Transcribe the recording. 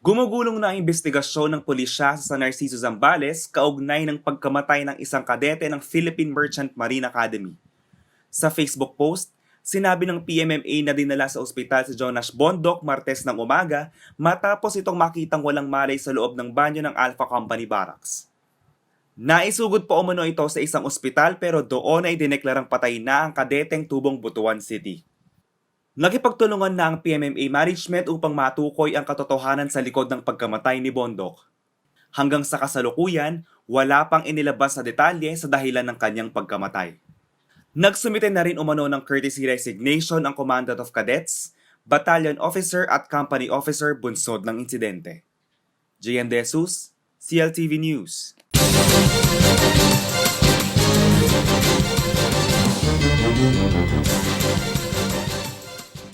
Gumugulong na ang investigasyon ng pulisya sa San Narciso Zambales kaugnay ng pagkamatay ng isang kadete ng Philippine Merchant Marine Academy. Sa Facebook post, sinabi ng PMMA na dinala sa ospital si Jonas Bondoc Martes ng umaga matapos itong makitang walang malay sa loob ng banyo ng Alpha Company Barracks. Naisugod pa umano ito sa isang ospital pero doon ay dineklarang patay na ang kadeteng tubong Butuan City. Nakipagtulungan na ang PMMA management upang matukoy ang katotohanan sa likod ng pagkamatay ni Bondoc. Hanggang sa kasalukuyan, wala pang inilabas na detalye sa dahilan ng kanyang pagkamatay. Nagsumite na rin umano ng courtesy resignation ang Commandant of Cadets, Battalion Officer at Company Officer bunsod ng insidente. JM De Jesus, CLTV News.